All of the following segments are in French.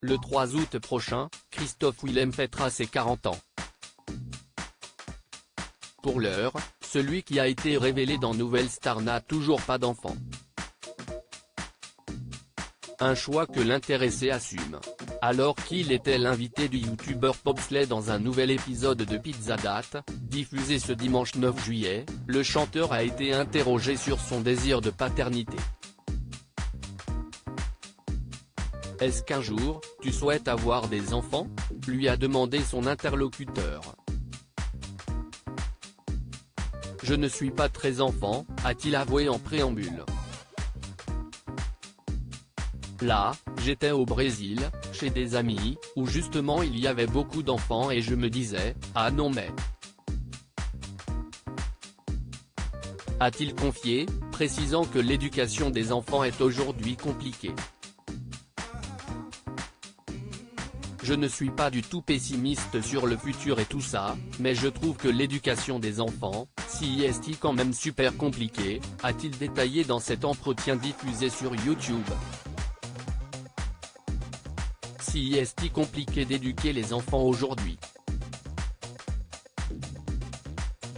Le 3 août prochain, Christophe Willem fêtera ses 40 ans. Pour l'heure, celui qui a été révélé dans Nouvelle Star n'a toujours pas d'enfant. Un choix que l'intéressé assume. Alors qu'il était l'invité du youtubeur Popsley dans un nouvel épisode de Pizza Date, diffusé ce dimanche 9 juillet, le chanteur a été interrogé sur son désir de paternité. Est-ce qu'un jour, tu souhaites avoir des enfants ? Lui a demandé son interlocuteur. Je ne suis pas très enfant, a-t-il avoué en préambule. Là, j'étais au Brésil, chez des amis, où justement il y avait beaucoup d'enfants et je me disais, ah non mais. A-t-il confié, précisant que l'éducation des enfants est aujourd'hui compliquée. Je ne suis pas du tout pessimiste sur le futur et tout ça, mais je trouve que l'éducation des enfants, si est quand même super compliqué, a-t-il détaillé dans cet entretien diffusé sur YouTube. Si est compliqué d'éduquer les enfants aujourd'hui.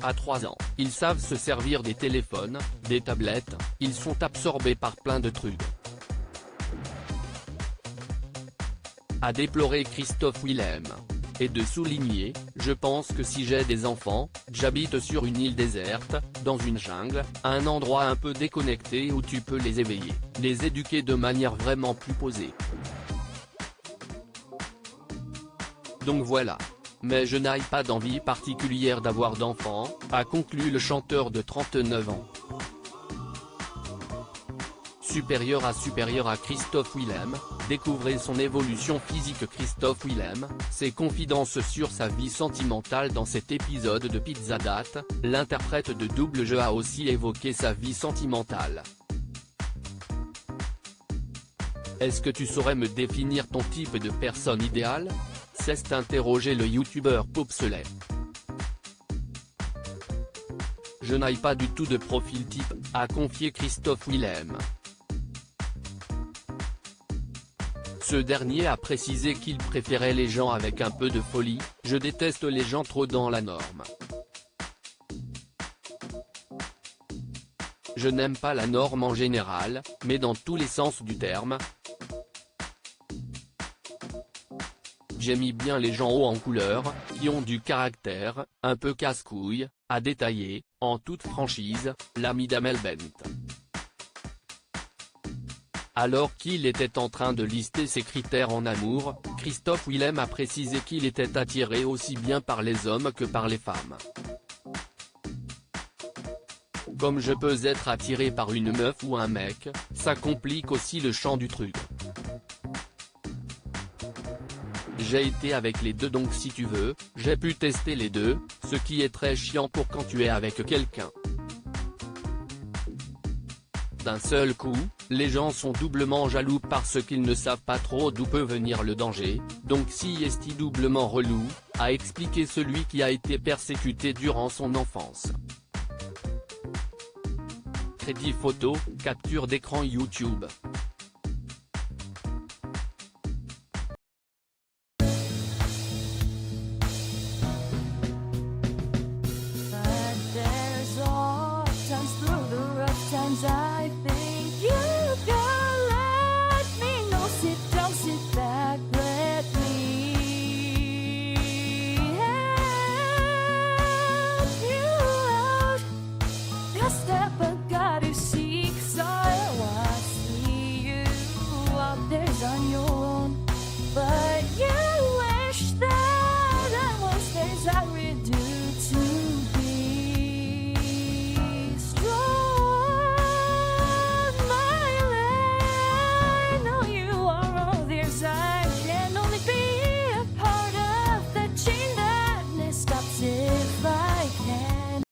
À 3 ans, ils savent se servir des téléphones, des tablettes, ils sont absorbés par plein de trucs. A déploré Christophe Willem. Et de souligner, je pense que si j'ai des enfants, j'habite sur une île déserte, dans une jungle, un endroit un peu déconnecté où tu peux les éveiller, les éduquer de manière vraiment plus posée. Donc voilà. Mais je n'ai pas d'envie particulière d'avoir d'enfants, a conclu le chanteur de 39 ans. Supérieur à Christophe Willem, découvrez son évolution physique. Christophe Willem, ses confidences sur sa vie sentimentale dans cet épisode de Pizza Date, l'interprète de double jeu a aussi évoqué sa vie sentimentale. Est-ce que tu saurais me définir ton type de personne idéale ? S'est interrogé le youtubeur Popsley. Je n'ai pas du tout de profil type, a confié Christophe Willem. Ce dernier a précisé qu'il préférait les gens avec un peu de folie, je déteste les gens trop dans la norme. Je n'aime pas la norme en général, mais dans tous les sens du terme. J'aime bien les gens hauts en couleur, qui ont du caractère, un peu casse-couille, a détaillé, en toute franchise, l'ami d'Amel Bent. Alors qu'il était en train de lister ses critères en amour, Christophe Willem a précisé qu'il était attiré aussi bien par les hommes que par les femmes. Comme je peux être attiré par une meuf ou un mec, ça complique aussi le champ du truc. J'ai été avec les deux donc si tu veux, j'ai pu tester les deux, ce qui est très chiant pour quand tu es avec quelqu'un. D'un seul coup, les gens sont doublement jaloux parce qu'ils ne savent pas trop d'où peut venir le danger, donc si est doublement relou, a expliqué celui qui a été persécuté durant son enfance. Crédit photo, capture d'écran YouTube. I think you can let me know. Sit down, sit back, let me help you out. Just step back, you seek, so I see you out there on your own, but